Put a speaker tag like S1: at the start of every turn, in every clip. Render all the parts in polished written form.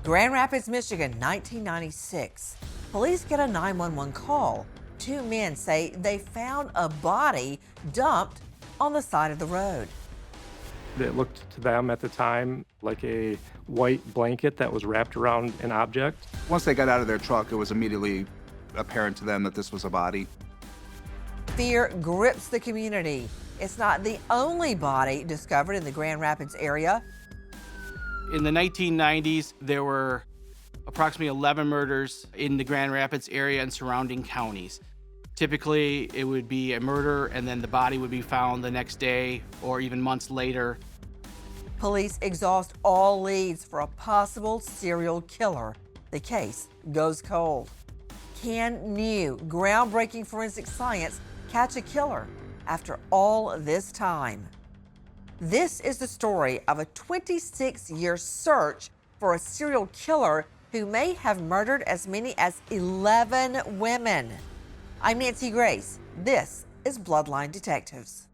S1: Grand Rapids, Michigan, 1996. Police get a 911 call. Two men say they found a body dumped on the side of the road.
S2: It looked to them at the time like a white blanket that was wrapped around an object.
S3: Once they got out of their truck, it was immediately apparent to them that this was a body.
S1: Fear grips the community. It's not the only body discovered in the Grand Rapids area.
S4: In the 1990s, there were approximately 11 murders in the Grand Rapids area and surrounding counties. Typically, it would be a murder and then the body would be found the next day or even months later.
S1: Police exhaust all leads for a possible serial killer. The case goes cold. Can new, groundbreaking forensic science catch a killer after all this time? This is the story of a 26-year search for a serial killer who may have murdered as many as 11 women. I'm Nancy Grace. This is Bloodline Detectives.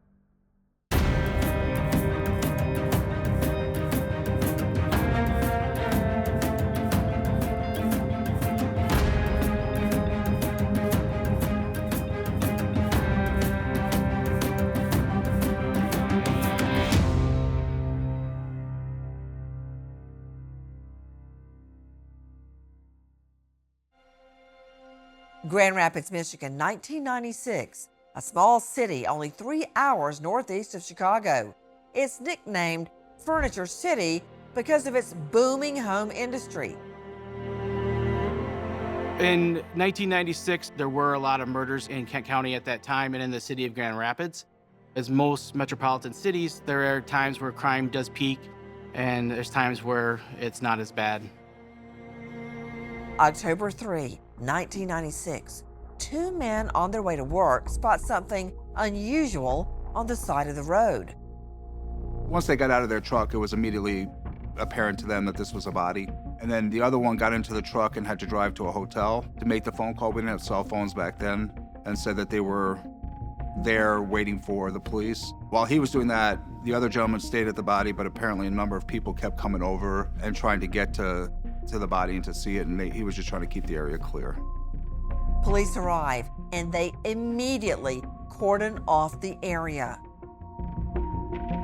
S1: Grand Rapids, Michigan, 1996. A small city only 3 hours northeast of Chicago. It's nicknamed Furniture City because of its booming home industry.
S4: In 1996, there were a lot of murders in Kent County at that time and in the city of Grand Rapids. As most metropolitan cities, there are times where crime does peak and there's times where it's not as bad.
S1: October 3, 1996. Two men on their way to work spot something unusual on the side of the road.
S3: Once they got out of their truck, it was immediately apparent to them that this was a body. And then the other one got into the truck and had to drive to a hotel to make the phone call. We didn't have cell phones back then, and said that they were there waiting for the police. While he was doing that, the other gentleman stayed at the body, but apparently a number of people kept coming over and trying to get to the body and to see it, and he was just trying to keep the area clear.
S1: Police arrive and they immediately cordon off the area.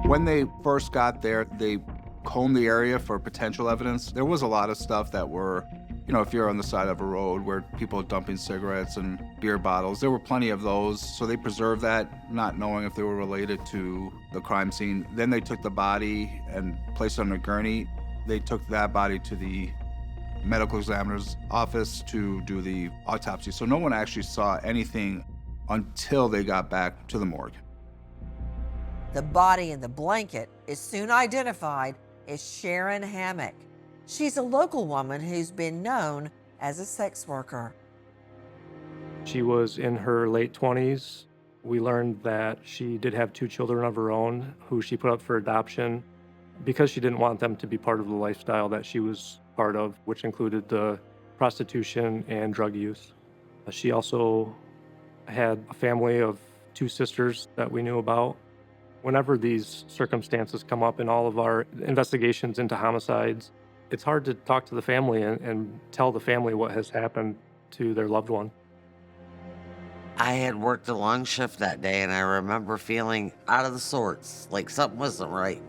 S3: When they first got there, they combed the area for potential evidence. There was a lot of stuff that were, if you're on the side of a road where people are dumping cigarettes and beer bottles, there were plenty of those. So they preserved that, not knowing if they were related to the crime scene. Then they took the body and placed it on a gurney. They took that body to the medical examiner's office to do the autopsy. So no one actually saw anything until they got back to the morgue.
S1: The body in the blanket is soon identified as Sharon Hammack. She's a local woman who's been known as a sex worker.
S2: She was in her late 20s. We learned that she did have 2 children of her own who she put up for adoption because she didn't want them to be part of the lifestyle that she was part of, which included the prostitution and drug use. She also had a family of 2 sisters that we knew about. Whenever these circumstances come up in all of our investigations into homicides, it's hard to talk to the family and tell the family what has happened to their loved one.
S5: I had worked a long shift that day, and I remember feeling out of the sorts, like something wasn't right.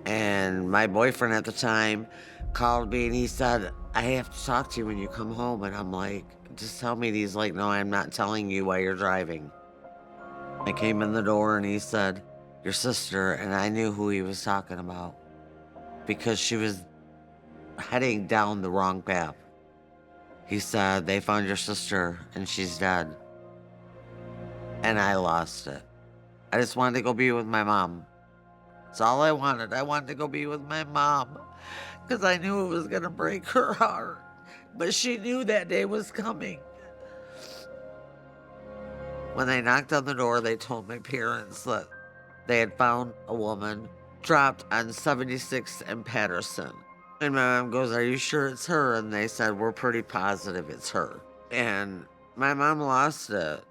S5: And my boyfriend at the time called me and he said, "I have to talk to you when you come home." And I'm like, "Just tell me." And he's like, "No, I'm not telling you while you're driving." I came in the door and he said, "Your sister," and I knew who he was talking about because she was heading down the wrong path. He said, "They found your sister and she's dead." And I lost it. I just wanted to go be with my mom. That's all I wanted. I wanted to go be with my mom because I knew it was going to break her heart. But she knew that day was coming. When they knocked on the door, they told my parents that they had found a woman dropped on 76th and Patterson. And my mom goes, "Are you sure it's her?" And they said, "We're pretty positive it's her." And my mom lost it.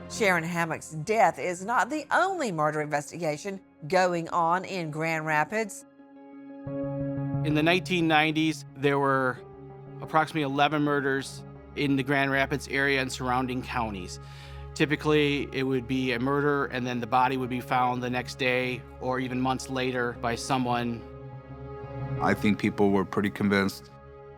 S1: Sharon Hammack's death is not the only murder investigation going on in Grand Rapids.
S4: In the 1990s, there were approximately 11 murders in the Grand Rapids area and surrounding counties. Typically, it would be a murder and then the body would be found the next day or even months later by someone.
S3: I think people were pretty convinced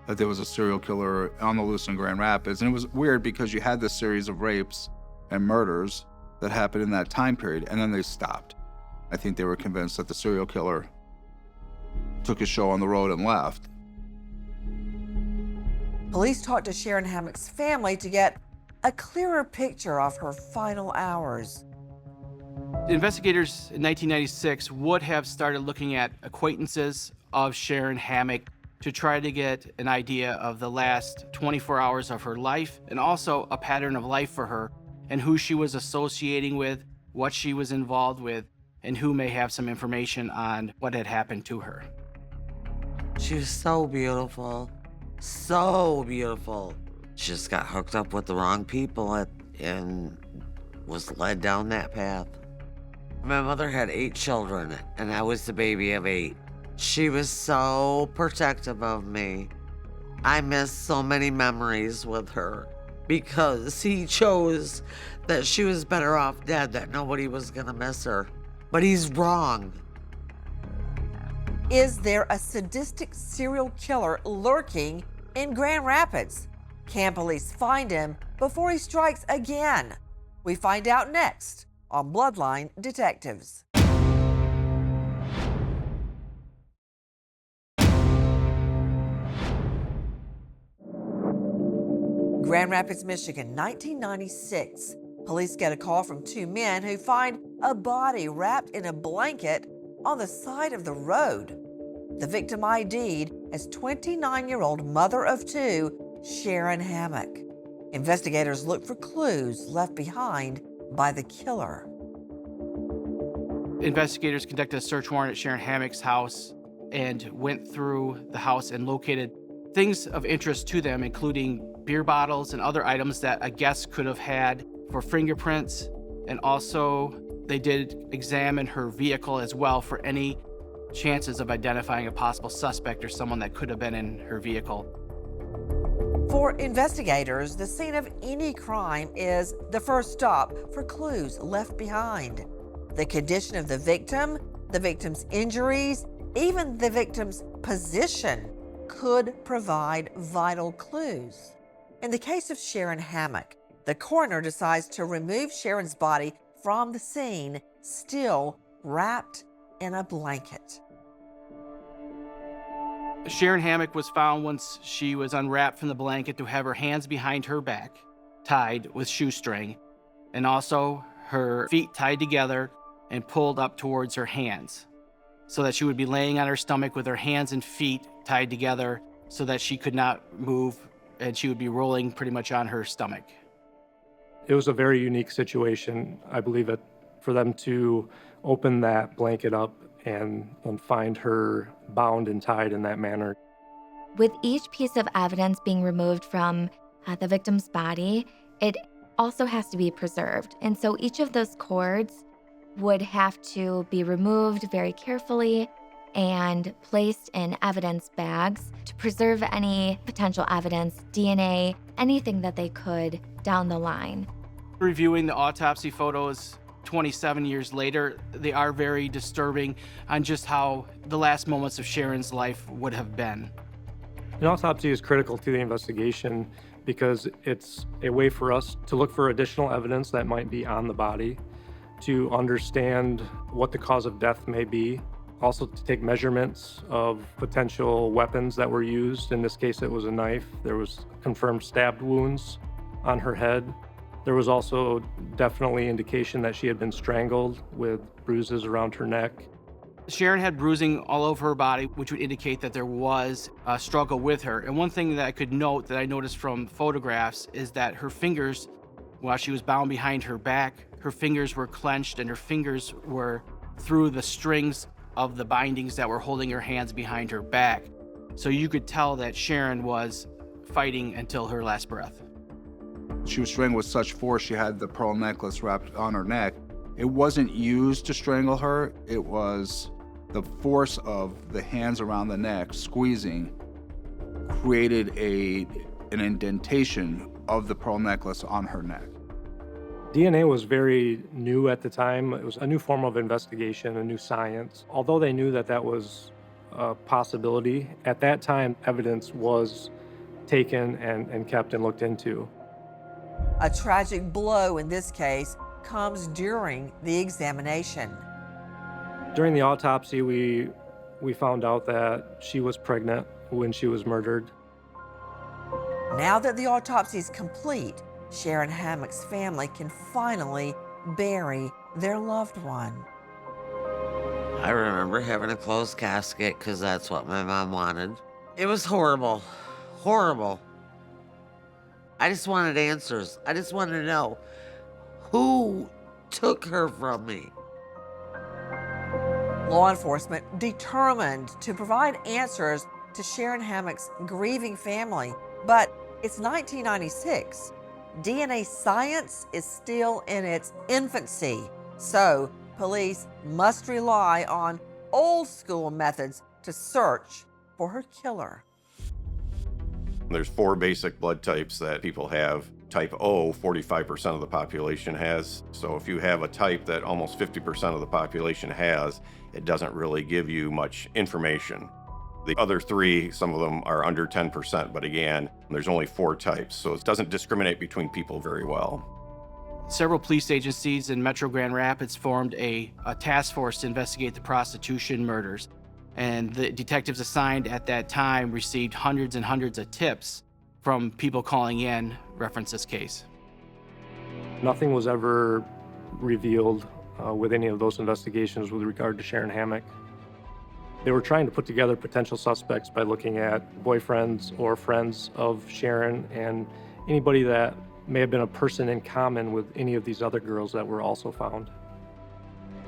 S3: that there was a serial killer on the loose in Grand Rapids. And it was weird because you had this series of rapes and murders that happened in that time period, and then they stopped. I think they were convinced that the serial killer took his show on the road and left.
S1: Police talked to Sharon Hammack's family to get a clearer picture of her final hours.
S4: Investigators in 1996 would have started looking at acquaintances of Sharon Hammack to try to get an idea of the last 24 hours of her life and also a pattern of life for her and who she was associating with, what she was involved with, and who may have some information on what had happened to her.
S5: She was so beautiful. So beautiful. She just got hooked up with the wrong people and was led down that path. My mother had 8 children, and I was the baby of 8. She was so protective of me. I miss so many memories with her because he chose that she was better off dead, that nobody was gonna miss her. But he's wrong.
S1: Is there a sadistic serial killer lurking in Grand Rapids? Can police find him before he strikes again? We find out next on Bloodline Detectives. Grand Rapids, Michigan, 1996. Police get a call from 2 men who find a body wrapped in a blanket on the side of the road. The victim ID'd as 29-year-old mother of 2, Sharon Hammack. Investigators look for clues left behind by the killer.
S4: Investigators conducted a search warrant at Sharon Hammack's house and went through the house and located things of interest to them, including beer bottles and other items that a guest could have had for fingerprints. And also, they did examine her vehicle as well for any chances of identifying a possible suspect or someone that could have been in her vehicle.
S1: For investigators, the scene of any crime is the first stop for clues left behind. The condition of the victim's injuries, even the victim's position could provide vital clues. In the case of Sharon Hammack, the coroner decides to remove Sharon's body from the scene, still wrapped in a blanket.
S4: Sharon Hammack was found once she was unwrapped from the blanket to have her hands behind her back, tied with shoestring, and also her feet tied together and pulled up towards her hands, so that she would be laying on her stomach with her hands and feet tied together so that she could not move, and she would be rolling pretty much on her stomach.
S2: It was a very unique situation. I believe that for them to open that blanket up and find her bound and tied in that manner.
S6: With each piece of evidence being removed from the victim's body, it also has to be preserved. And so each of those cords would have to be removed very carefully and placed in evidence bags to preserve any potential evidence, DNA, anything that they could down the line.
S4: Reviewing the autopsy photos 27 years later, they are very disturbing on just how the last moments of Sharon's life would have been.
S2: An autopsy is critical to the investigation because it's a way for us to look for additional evidence that might be on the body, to understand what the cause of death may be, also to take measurements of potential weapons that were used. In this case, it was a knife. There was confirmed stabbed wounds on her head. There was also definitely indication that she had been strangled with bruises around her neck.
S4: Sharon had bruising all over her body, which would indicate that there was a struggle with her. And one thing that I could note that I noticed from photographs is that her fingers, while she was bound behind her back, her fingers were clenched and her fingers were through the strings of the bindings that were holding her hands behind her back. So you could tell that Sharon was fighting until her last breath.
S3: She was strangled with such force she had the pearl necklace wrapped on her neck. It wasn't used to strangle her. It was The force of the hands around the neck squeezing created an indentation of the pearl necklace on her neck.
S2: DNA was very new at the time. It was a new form of investigation, a new science. Although they knew that that was a possibility, at that time, evidence was taken and kept and looked into.
S1: A tragic blow in this case comes during the examination.
S2: During the autopsy, we found out that she was pregnant when she was murdered.
S1: Now that the autopsy is complete, Sharon Hammack's family can finally bury their loved one.
S5: I remember having a closed casket because that's what my mom wanted. It was horrible, horrible. I just wanted answers. I just wanted to know who took her from me.
S1: Law enforcement determined to provide answers to Sharon Hammack's grieving family, but it's 1996. DNA science is still in its infancy, so police must rely on old school methods to search for her killer.
S7: There's 4 basic blood types that people have. Type O, 45% of the population has. So if you have a type that almost 50% of the population has, it doesn't really give you much information. The other 3, some of them are under 10%, but again, there's only 4 types, so it doesn't discriminate between people very well.
S4: Several police agencies in Metro Grand Rapids formed a task force to investigate the prostitution murders. And the detectives assigned at that time received hundreds and hundreds of tips from people calling in reference this case.
S2: Nothing was ever revealed with any of those investigations with regard to Sharon Hammack. They were trying to put together potential suspects by looking at boyfriends or friends of Sharon and anybody that may have been a person in common with any of these other girls that were also found.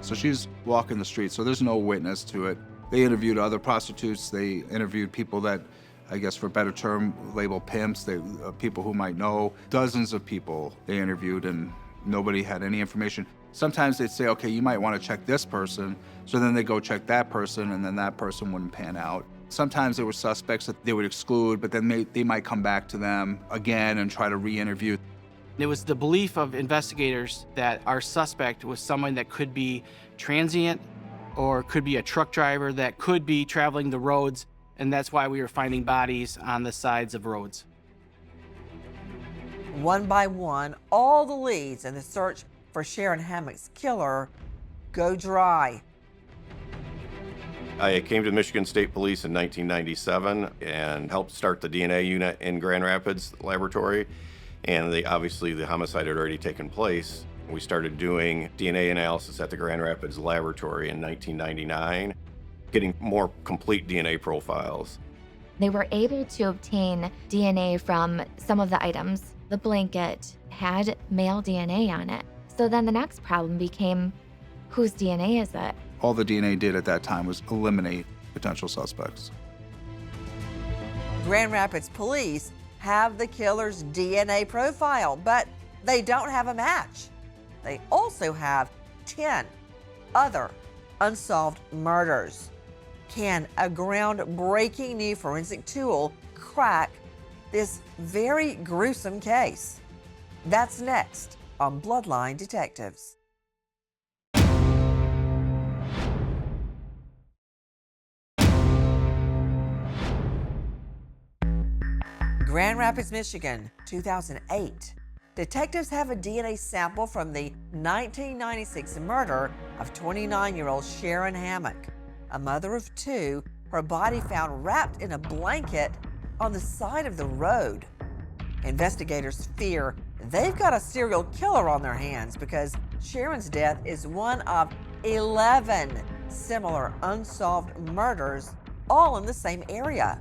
S3: So she's walking the street, so there's no witness to it. They interviewed other prostitutes. They interviewed people that, I guess for a better term, label pimps, people who might know. Dozens of people they interviewed, and nobody had any information. Sometimes they'd say, okay, you might want to check this person. So then they go check that person, and then that person wouldn't pan out. Sometimes there were suspects that they would exclude, but then they might come back to them again and try to re-interview.
S4: It was the belief of investigators that our suspect was someone that could be transient or could be a truck driver that could be traveling the roads, and that's why we were finding bodies on the sides of roads.
S1: One by one, all the leads in the search for Sharon Hammack's killer go dry.
S7: I came to Michigan State Police in 1997 and helped start the DNA unit in Grand Rapids laboratory. And obviously the homicide had already taken place. We started doing DNA analysis at the Grand Rapids laboratory in 1999, getting more complete DNA profiles.
S6: They were able to obtain DNA from some of the items. The blanket had male DNA on it. So then the next problem became, whose DNA is it?
S3: All the DNA did at that time was eliminate potential suspects.
S1: Grand Rapids police have the killer's DNA profile, but they don't have a match. They also have 10 other unsolved murders. Can a groundbreaking new forensic tool crack this very gruesome case? That's next on Bloodline Detectives. Grand Rapids, Michigan, 2008. Detectives have a DNA sample from the 1996 murder of 29-year-old Sharon Hammack, a mother of 2, her body found wrapped in a blanket on the side of the road. Investigators fear they've got a serial killer on their hands because Sharon's death is one of 11 similar unsolved murders, all in the same area.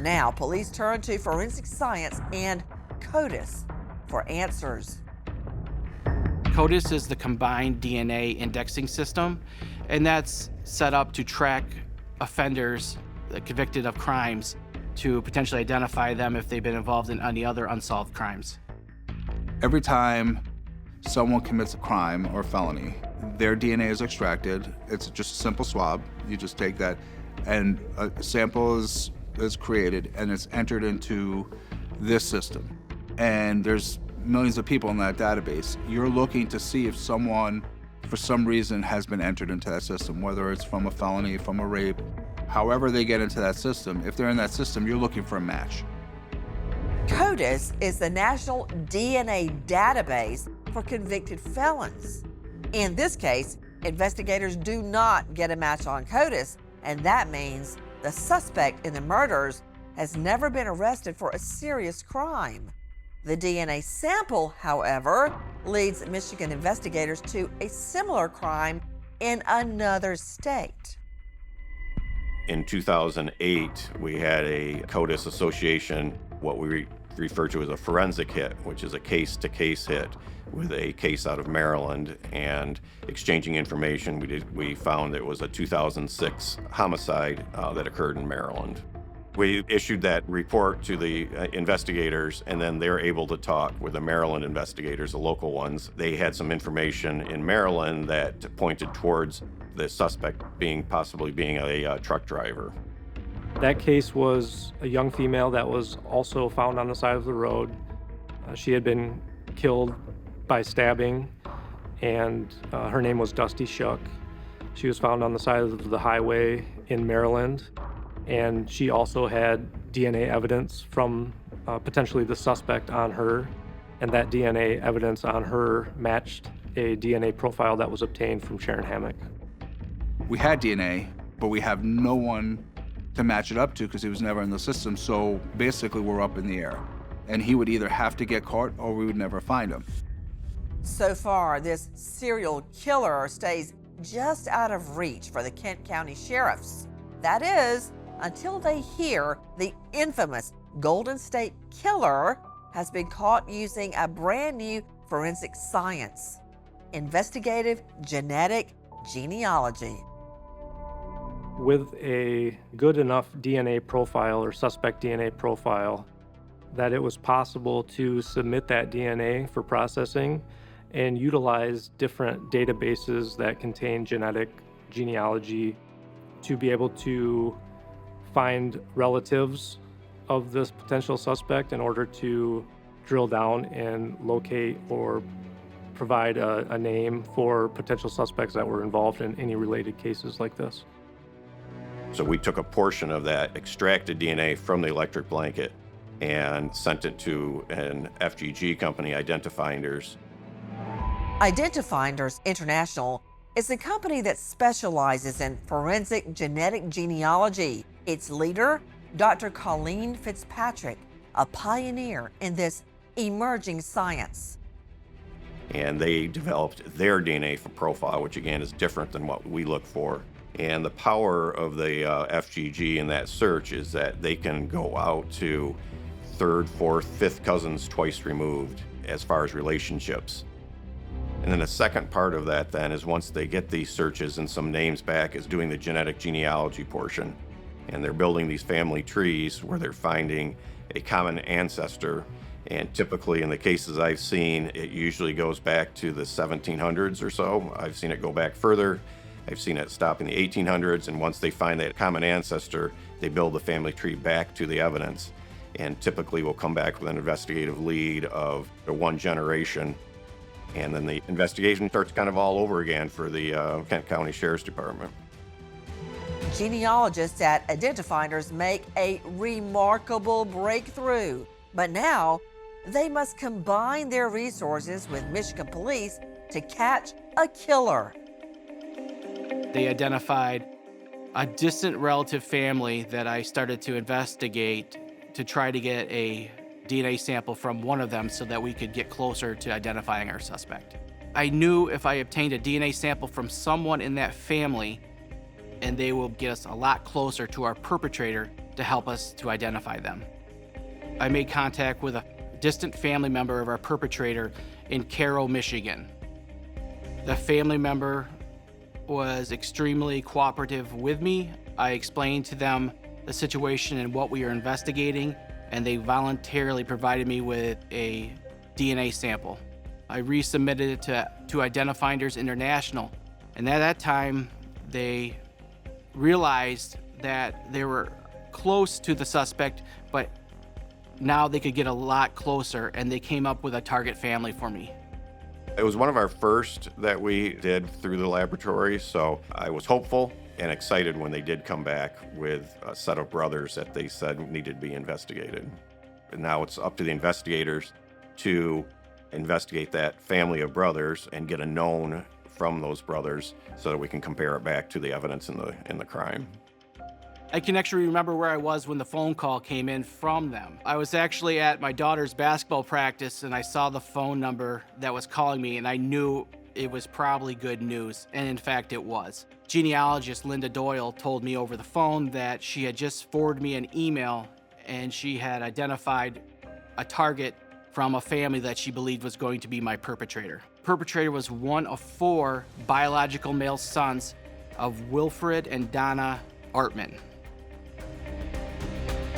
S1: Now, police turn to forensic science and CODIS for answers.
S4: CODIS is the combined DNA indexing system, and that's set up to track offenders convicted of crimes to potentially identify them if they've been involved in any other unsolved crimes.
S3: Every time someone commits a crime or felony, Their DNA is extracted. It's just a simple swab. You just take that, and a sample is created, and it's entered into this system. And there's millions of people in that database. You're looking to see if someone, for some reason, has been entered into that system, whether it's from a felony, from a rape, however they get into that system. If they're in that system, you're looking for a match.
S1: CODIS is the national DNA database for convicted felons. In this case, investigators do not get a match on CODIS, and that means the suspect in the murders has never been arrested for a serious crime. The DNA sample, however, leads Michigan investigators to a similar crime in another state.
S7: In 2008, we had a CODIS association, what we refer to as a forensic hit, which is a case-to-case hit with a case out of Maryland, and exchanging information, we found it was a 2006 homicide that occurred in Maryland. We issued that report to the investigators, and then they're able to talk with the Maryland investigators, the local ones. They had some information in Maryland that pointed towards the suspect possibly being a truck driver.
S2: That case was a young female that was also found on the side of the road. She had been killed by stabbing, and her name was Dusty Shook. She was found on the side of the highway in Maryland, and she also had DNA evidence from potentially the suspect on her, and that DNA evidence on her matched a DNA profile that was obtained from Sharon Hammack.
S3: We had DNA, but we have no one to match it up to because he was never in the system, so basically we're up in the air. And he would either have to get caught or we would never find him.
S1: So far, this serial killer stays just out of reach for the Kent County sheriffs. That is, until they hear the infamous Golden State Killer has been caught using a brand new forensic science, investigative genetic genealogy.
S2: With a good enough DNA profile or suspect DNA profile, that it was possible to submit that DNA for processing and utilize different databases that contain genetic genealogy to be able to find relatives of this potential suspect in order to drill down and locate or provide a name for potential suspects that were involved in any related cases like this.
S7: So we took a portion of that extracted DNA from the electric blanket and sent it to an FGG company, Identifinders.
S1: Identifinders International is a company that specializes in forensic genetic genealogy. Its leader, Dr. Colleen Fitzpatrick, a pioneer in this emerging science.
S7: And they developed their DNA profile, which again is different than what we look for. And the power of the FGG in that search is that they can go out to third, fourth, fifth cousins twice removed as far as relationships. And then the second part of that then is once they get these searches and some names back is doing the genetic genealogy portion. And they're building these family trees where they're finding a common ancestor. And typically in the cases I've seen, it usually goes back to the 1700s or so. I've seen it go back further. I've seen it stop in the 1800s. And once they find that common ancestor, they build the family tree back to the evidence. And typically will come back with an investigative lead of the one generation. And then the investigation starts kind of all over again for the Kent County Sheriff's Department.
S1: Genealogists at Identifinders make a remarkable breakthrough, but now they must combine their resources with Michigan police to catch a killer.
S4: They identified a distant relative family that I started to investigate to try to get a DNA sample from one of them so that we could get closer to identifying our suspect. I knew if I obtained a DNA sample from someone in that family, and they will get us a lot closer to our perpetrator to help us to identify them. I made contact with a distant family member of our perpetrator in Cairo, Michigan. The family member was extremely cooperative with me. I explained to them the situation and what we are investigating, and they voluntarily provided me with a DNA sample. I resubmitted it to Identifinders International. And at that time, they realized that they were close to the suspect, but now they could get a lot closer, and they came up with a target family for me.
S7: It was one of our first that we did through the laboratory, so I was hopeful and excited when they did come back with a set of brothers that they said needed to be investigated. And now it's up to the investigators to investigate that family of brothers and get a known from those brothers so that we can compare it back to the evidence in the crime.
S4: I can actually remember where I was when the phone call came in from them. I was actually at my daughter's basketball practice, and I saw the phone number that was calling me, and I knew it was probably good news, and in fact it was. Genealogist Linda Doyle told me over the phone that she had just forwarded me an email, and she had identified a target from a family that she believed was going to be my perpetrator. Perpetrator was one of 4 biological male sons of Wilfred and Donna Artman.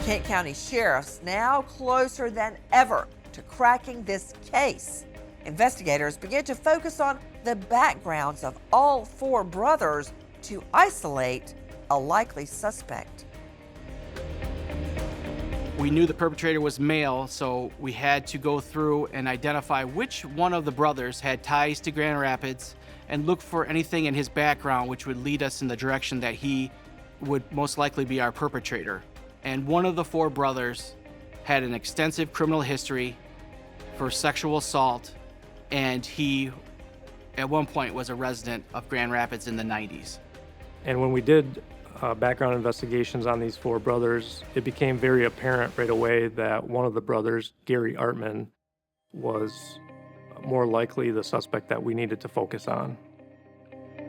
S1: Kent County sheriffs now closer than ever to cracking this case. Investigators begin to focus on the backgrounds of all 4 brothers to isolate a likely suspect.
S4: We knew the perpetrator was male, so we had to go through and identify which one of the brothers had ties to Grand Rapids and look for anything in his background which would lead us in the direction that he would most likely be our perpetrator. And one of the 4 brothers had an extensive criminal history for sexual assault, and he, at one point, was a resident of Grand Rapids in the 90s.
S2: And when we did background investigations on these 4 brothers, it became very apparent right away that one of the brothers, Gary Artman, was more likely the suspect that we needed to focus on.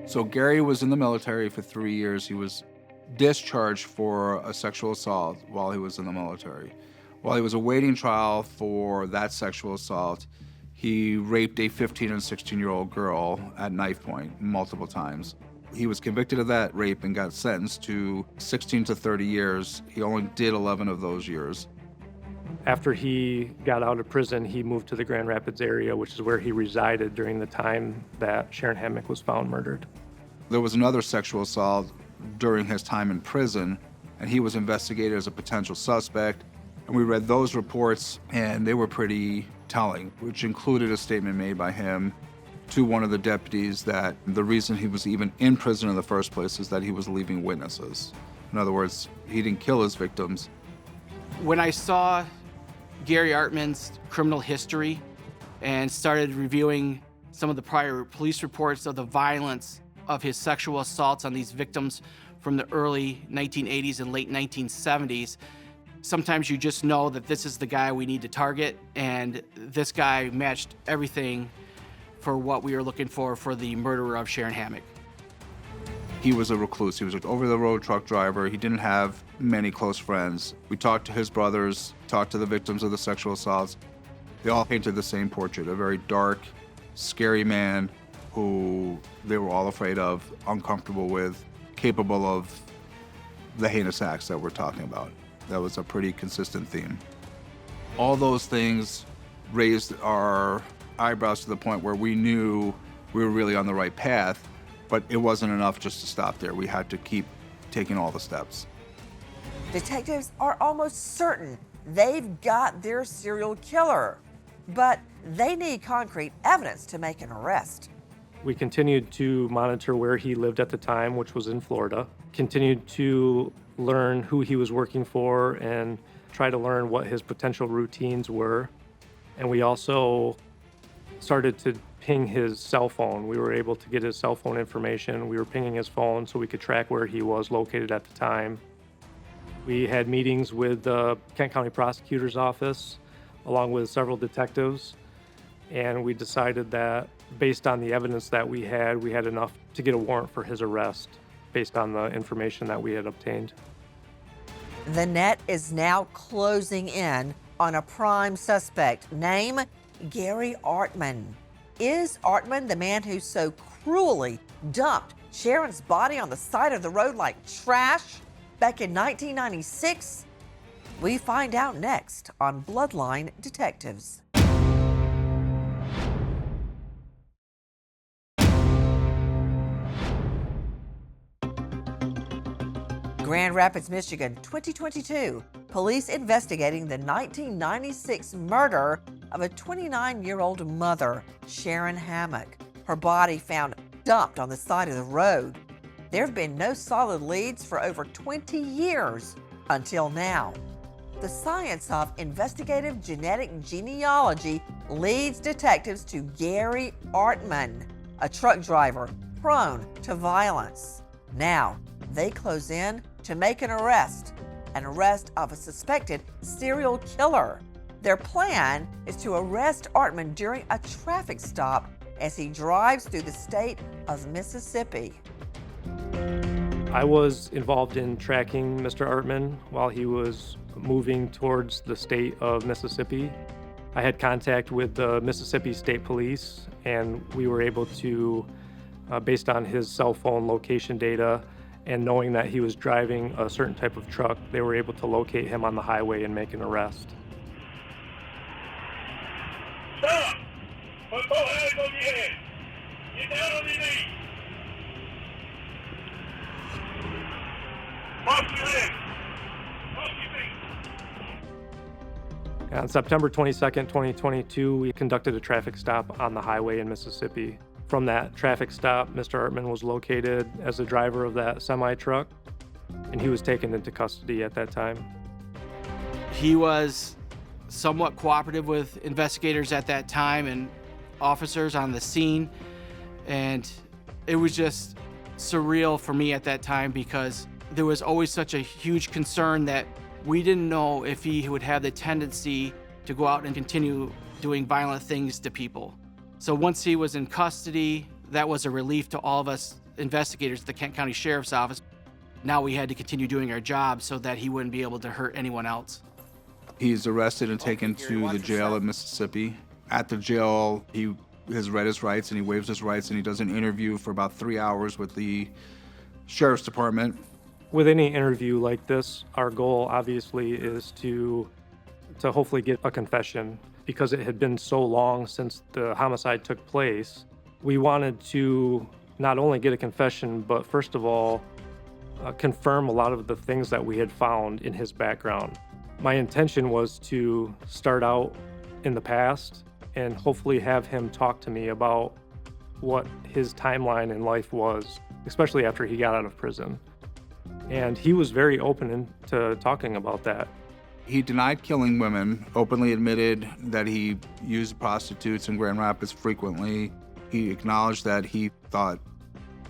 S3: So Gary was in the military for 3 years. He was discharged for a sexual assault while he was in the military. While he was awaiting trial for that sexual assault, he raped a 15 and 16-year-old girl at knife point multiple times. He was convicted of that rape and got sentenced to 16 to 30 years. He only did 11 of those years.
S2: After he got out of prison, he moved to the Grand Rapids area, which is where he resided during the time that Sharon Hammack was found murdered.
S3: There was another sexual assault during his time in prison, and he was investigated as a potential suspect. And we read those reports, and they were pretty telling, which included a statement made by him to one of the deputies that the reason he was even in prison in the first place is that he was leaving witnesses. In other words, he didn't kill his victims.
S4: When I saw Gary Artman's criminal history and started reviewing some of the prior police reports of the violence of his sexual assaults on these victims from the early 1980s and late 1970s, sometimes you just know that this is the guy we need to target, and this guy matched everything for what we were looking for the murderer of Sharon Hammack.
S3: He was a recluse. He was an over-the-road truck driver. He didn't have many close friends. We talked to his brothers, talked to the victims of the sexual assaults. They all painted the same portrait, a very dark, scary man who they were all afraid of, uncomfortable with, capable of the heinous acts that we're talking about. That was a pretty consistent theme. All those things raised our eyebrows to the point where we knew we were really on the right path, but it wasn't enough just to stop there. We had to keep taking all the steps.
S1: Detectives are almost certain they've got their serial killer, but they need concrete evidence to make an arrest.
S2: We continued to monitor where he lived at the time, which was in Florida, continued to learn who he was working for and try to learn what his potential routines were. And we also started to ping his cell phone. We were able to get his cell phone information. We were pinging his phone so we could track where he was located at the time. We had meetings with the Kent County Prosecutor's Office, along with several detectives, and we decided that based on the evidence that we had enough to get a warrant for his arrest based on the information that we had obtained.
S1: The net is now closing in on a prime suspect. Name, Gary Artman. Is Artman the man who so cruelly dumped Sharon's body on the side of the road like trash back in 1996? We find out next on Bloodline Detectives. Grand Rapids, Michigan, 2022. Police investigating the 1996 murder of a 29-year-old mother, Sharon Hammack. Her body found dumped on the side of the road. There have been no solid leads for over 20 years until now. The science of investigative genetic genealogy leads detectives to Gary Artman, a truck driver prone to violence. Now, they close in to make an arrest of a suspected serial killer. Their plan is to arrest Artman during a traffic stop as he drives through the state of Mississippi.
S2: I was involved in tracking Mr. Artman while he was moving towards the state of Mississippi. I had contact with the Mississippi State Police, and we were able to, based on his cell phone location data and knowing that he was driving a certain type of truck, they were able to locate him on the highway and make an arrest.
S8: Stop! Put both hands on your head. Get down on your knees. Cross your legs. Cross your feet.
S2: On September 22nd, 2022, we conducted a traffic stop on the highway in Mississippi. From that traffic stop, Mr. Artman was located as the driver of that semi-truck, and he was taken into custody at that time.
S4: He was somewhat cooperative with investigators at that time and officers on the scene, and it was just surreal for me at that time because there was always such a huge concern that we didn't know if he would have the tendency to go out and continue doing violent things to people. So once he was in custody, that was a relief to all of us investigators at the Kent County Sheriff's Office. Now we had to continue doing our job so that he wouldn't be able to hurt anyone else.
S3: He's arrested and taken to the jail in Mississippi. At the jail, he has read his rights and he waives his rights, and he does an interview for about 3 hours with the Sheriff's Department.
S2: With any interview like this, our goal obviously is to hopefully get a confession. Because it had been so long since the homicide took place, we wanted to not only get a confession, but first of all, confirm a lot of the things that we had found in his background. My intention was to start out in the past and hopefully have him talk to me about what his timeline in life was, especially after he got out of prison. And he was very open to talking about that.
S3: He denied killing women, openly admitted that he used prostitutes in Grand Rapids frequently. He acknowledged that he thought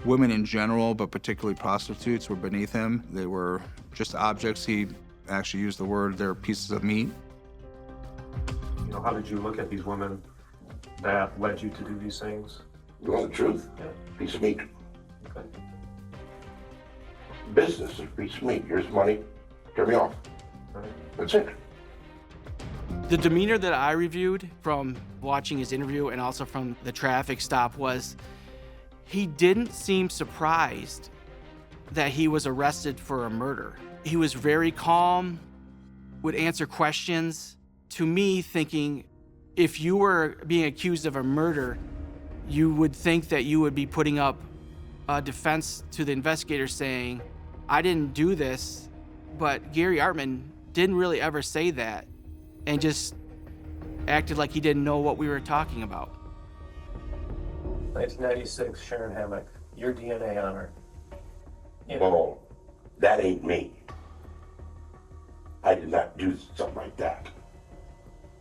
S3: women in general, but particularly prostitutes, were beneath him. They were just objects. He actually used the word, they're pieces of meat.
S2: You know, how did you look at these women that led you to do these things?
S9: You want the truth?
S2: Yeah.
S9: Piece of meat.
S2: Okay.
S9: Business is a piece of meat. Here's money. Turn me off. That's it.
S4: The demeanor that I reviewed from watching his interview and also from the traffic stop was he didn't seem surprised that he was arrested for a murder. He was very calm, would answer questions. To me, thinking if you were being accused of a murder, you would think that you would be putting up a defense to the investigator saying, I didn't do this, but Gary Artman didn't really ever say that and just acted like he didn't know what we were talking about.
S2: 1996, Sharon Hammack, your DNA on her.
S9: Well, that ain't me. I did not do something like that.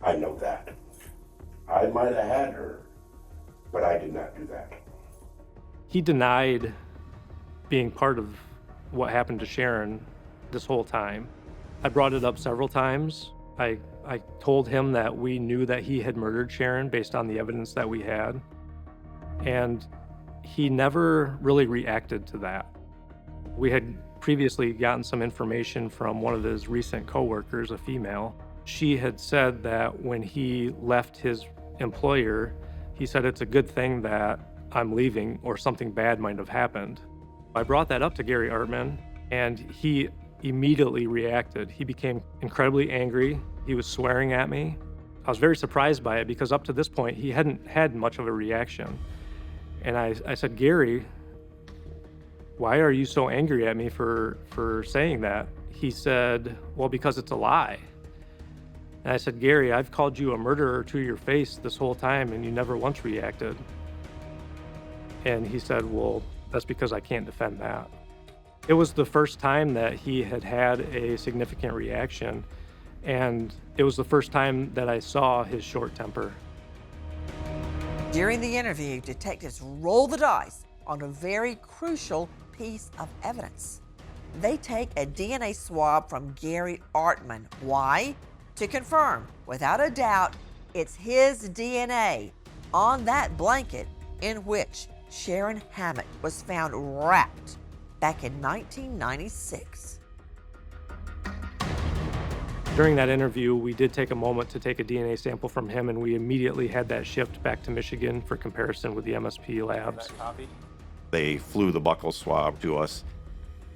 S9: I know that. I might have had her, but I did not do that.
S2: He denied being part of what happened to Sharon this whole time. I brought it up several times. I told him that we knew that he had murdered Sharon based on the evidence that we had. And he never really reacted to that. We had previously gotten some information from one of his recent coworkers, a female. She had said that when he left his employer, he said, it's a good thing that I'm leaving or something bad might have happened. I brought that up to Gary Artman, and he immediately reacted. He became incredibly angry. He was swearing at me. I was very surprised by it because up to this point, he hadn't had much of a reaction. And I said, Gary, "Why are you so angry at me for saying that?" He said, "Well, because it's a lie." And I said, "Gary, I've called you a murderer to your face this whole time and you never once reacted." And he said, "Well, that's because I can't defend that." It was the first time that he had had a significant reaction, and it was the first time that I saw his short temper.
S1: During the interview, detectives roll the dice on a very crucial piece of evidence. They take a DNA swab from Gary Artman. Why? To confirm, without a doubt, it's his DNA on that blanket in which Sharon Hammack was found wrapped back in 1996.
S2: During that interview, we did take a moment to take a DNA sample from him, and we immediately had that shipped back to Michigan for comparison with the MSP labs.
S7: They flew the buccal swab to us,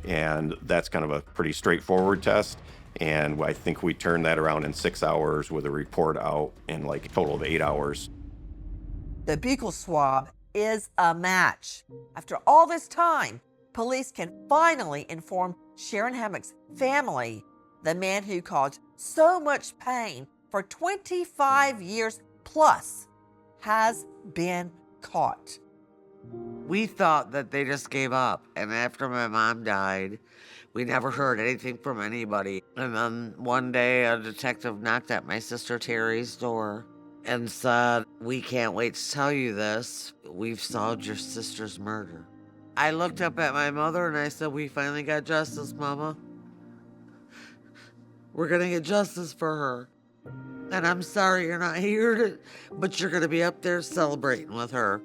S7: and that's kind of a pretty straightforward test. And I think we turned that around in 6 hours with a report out in like a total of 8 hours.
S1: The buccal swab is a match. After all this time, police can finally inform Sharon Hammack's family, the man who caused so much pain for 25 years plus has been caught.
S5: We thought that they just gave up. And after my mom died, we never heard anything from anybody. And then one day a detective knocked at my sister Terry's door and said, "We can't wait to tell you this. We've solved your sister's murder." I looked up at my mother and I said, "We finally got justice, Mama. We're gonna get justice for her. And I'm sorry you're not here, but you're gonna be up there celebrating with her."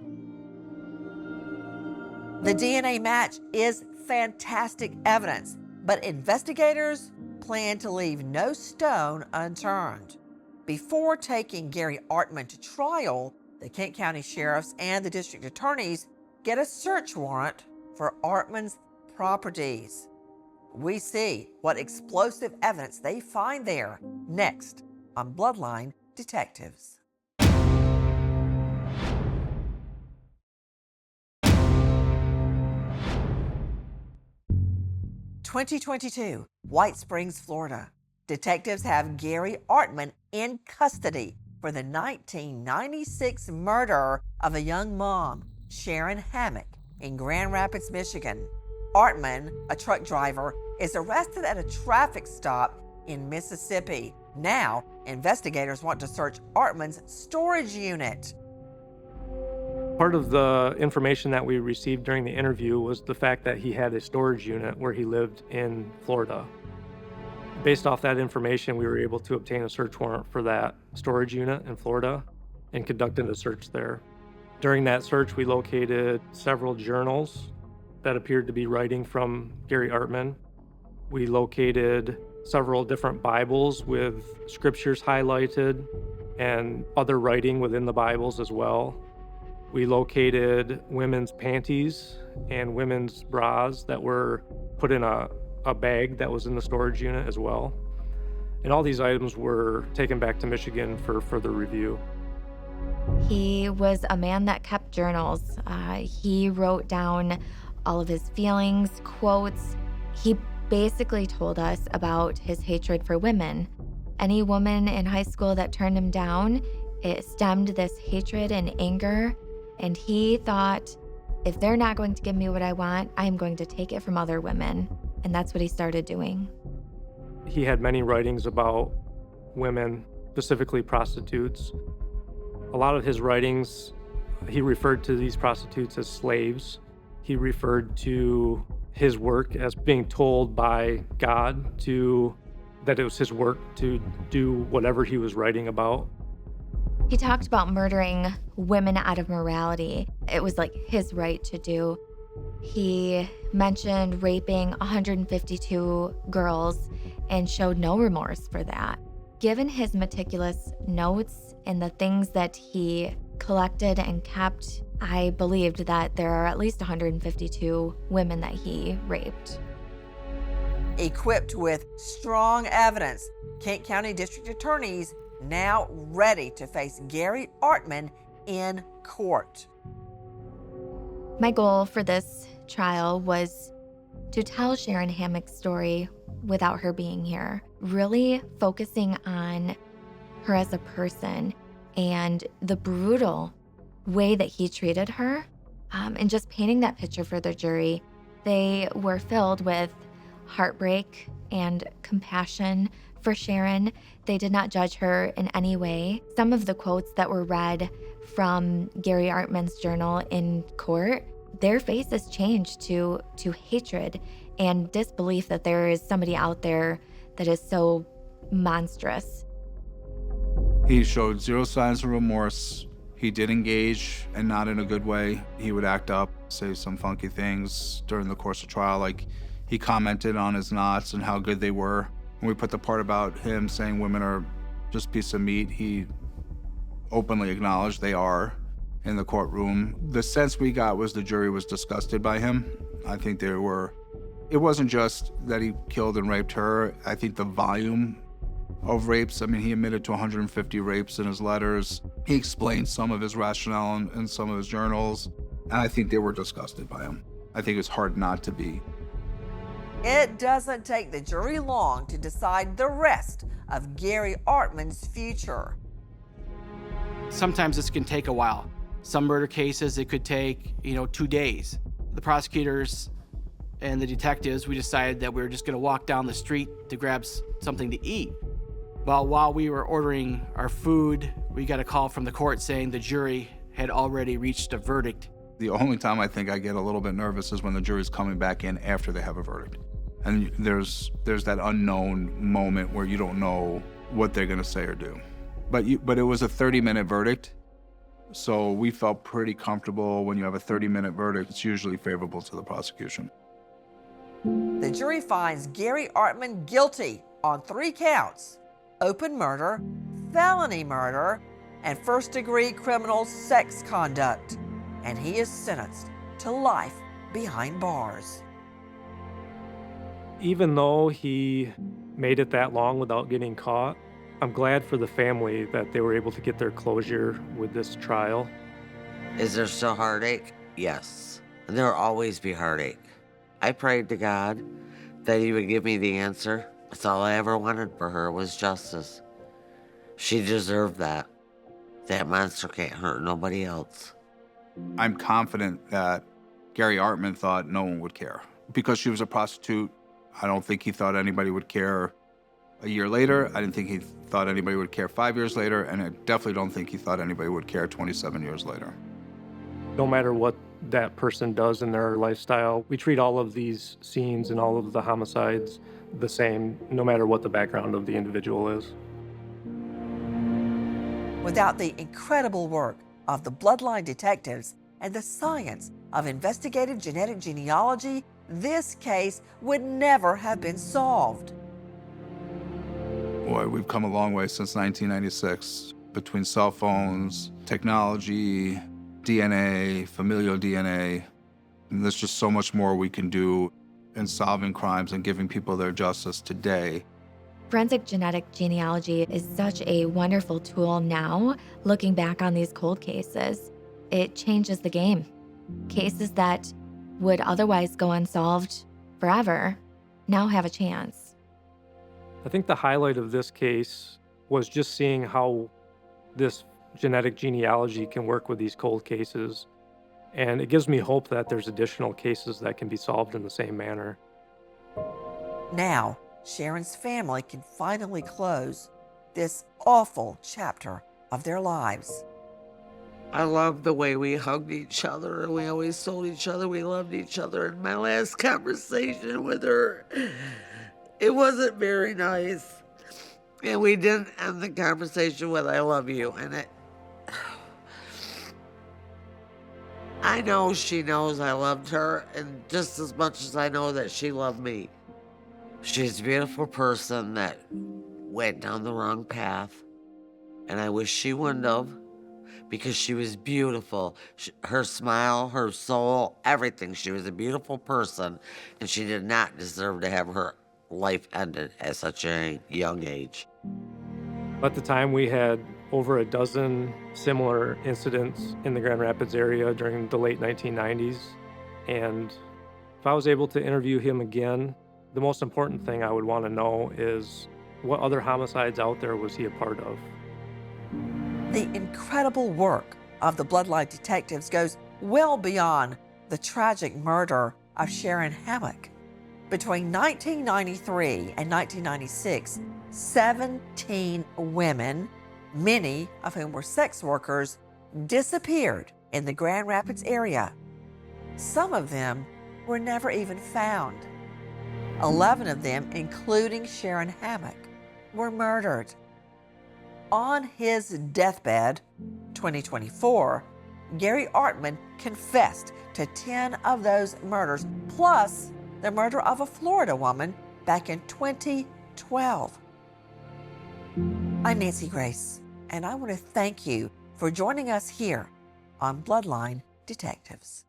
S1: The DNA match is fantastic evidence, but investigators plan to leave no stone unturned. Before taking Gary Artman to trial, the Kent County sheriffs and the district attorneys get a search warrant for Artman's properties. We see what explosive evidence they find there next on Bloodline Detectives. 2022, White Springs, Florida. Detectives have Gary Artman in custody for the 1996 murder of a young mom, Sharon Hammack, in Grand Rapids, Michigan. Artman, a truck driver, is arrested at a traffic stop in Mississippi. Now, investigators want to search Artman's storage unit.
S2: Part of the information that we received during the interview was the fact that he had a storage unit where he lived in Florida. Based off that information, we were able to obtain a search warrant for that storage unit in Florida and conducted a search there. During that search, we located several journals that appeared to be writing from Gary Artman. We located several different Bibles with scriptures highlighted and other writing within the Bibles as well. We located women's panties and women's bras that were put in a bag that was in the storage unit as well. And all these items were taken back to Michigan for further review.
S6: He was a man that kept journals. He wrote down all of his feelings, quotes. He basically told us about his hatred for women. Any woman in high school that turned him down, it stemmed this hatred and anger. And he thought, if they're not going to give me what I want, I'm going to take it from other women. And that's what he started doing.
S2: He had many writings about women, specifically prostitutes. A lot of his writings, he referred to these prostitutes as slaves. He referred to his work as being told by God that it was his work to do whatever he was writing about.
S6: He talked about murdering women out of morality. It was like his right to do. He mentioned raping 152 girls and showed no remorse for that. Given his meticulous notes and the things that he collected and kept, I believed that there are at least 152 women that he raped.
S1: Equipped with strong evidence, Kent County District Attorneys now ready to face Gary Artman in court.
S6: My goal for this trial was to tell Sharon Hammack's story without her being here, really focusing on her as a person and the brutal way that he treated her, and just painting that picture for the jury. They were filled with heartbreak and compassion for Sharon. They did not judge her in any way. Some of the quotes that were read from Gary Artman's journal in court, their faces changed to hatred and disbelief that there is somebody out there that is so monstrous.
S3: He showed zero signs of remorse. He did engage, and not in a good way. He would act up, say some funky things during the course of trial, like he commented on his knots and how good they were. When we put the part about him saying women are just a piece of meat, he openly acknowledged they are in the courtroom. The sense we got was the jury was disgusted by him. I think they were. It wasn't just that he killed and raped her. I think the volume of rapes, I mean, he admitted to 150 rapes in his letters. He explained some of his rationale in some of his journals, and I think they were disgusted by him. I think it's hard not to be.
S1: It doesn't take the jury long to decide the rest of Gary Artman's future.
S4: Sometimes this can take a while. Some murder cases, it could take, 2 days. The prosecutors and the detectives, we decided that we were just gonna walk down the street to grab something to eat. But while we were ordering our food, we got a call from the court saying the jury had already reached a verdict.
S3: The only time I think I get a little bit nervous is when the jury's coming back in after they have a verdict. And there's that unknown moment where you don't know what they're gonna say or do. But it was a 30-minute verdict, so we felt pretty comfortable. When you have a 30-minute verdict, it's usually favorable to the prosecution.
S1: The jury finds Gary Artman guilty on 3 counts: open murder, felony murder, and first-degree criminal sex conduct. And he is sentenced to life behind bars.
S2: Even though he made it that long without getting caught, I'm glad for the family that they were able to get their closure with this trial.
S5: Is there still heartache? Yes. And there will always be heartache. I prayed to God that he would give me the answer. That's all I ever wanted for her was justice. She deserved that. That monster can't hurt nobody else.
S3: I'm confident that Gary Artman thought no one would care. Because she was a prostitute, I don't think he thought anybody would care a year later. I didn't think he thought anybody would care 5 years later, and I definitely don't think he thought anybody would care 27 years later.
S2: No matter what that person does in their lifestyle, we treat all of these scenes and all of the homicides the same, no matter what the background of the individual is.
S1: Without the incredible work of the Bloodline Detectives and the science of investigative genetic genealogy, this case would never have been solved.
S3: Boy, we've come a long way since 1996. Between cell phones, technology, DNA, familial DNA, and there's just so much more we can do in solving crimes and giving people their justice today.
S6: Forensic genetic genealogy is such a wonderful tool now, looking back on these cold cases. It changes the game. Cases that would otherwise go unsolved forever now have a chance.
S2: I think the highlight of this case was just seeing how this genetic genealogy can work with these cold cases. And it gives me hope that there's additional cases that can be solved in the same manner.
S1: Now, Sharon's family can finally close this awful chapter of their lives.
S5: I loved the way we hugged each other and we always told each other we loved each other. In my last conversation with her, it wasn't very nice. And we didn't end the conversation with I love you. And I know she knows I loved her, and just as much as I know that she loved me. She's a beautiful person that went down the wrong path, and I wish she wouldn't have, because she was beautiful. Her smile, her soul, everything. She was a beautiful person, and she did not deserve to have her life ended at such a young age.
S2: At the time, we had over a dozen similar incidents in the Grand Rapids area during the late 1990s, and If I was able to interview him again, the most important thing I would want to know is what other homicides out there was he a part of?
S1: The incredible work of the Bloodline Detectives goes well beyond the tragic murder of Sharon Hammack. Between 1993 and 1996, 17 women, many of whom were sex workers, disappeared in the Grand Rapids area. Some of them were never even found. 11 of them, including Sharon Hammack, were murdered. On his deathbed, 2024, Gary Artman confessed to 10 of those murders, plus the murder of a Florida woman back in 2012. I'm Nancy Grace, and I want to thank you for joining us here on Bloodline Detectives.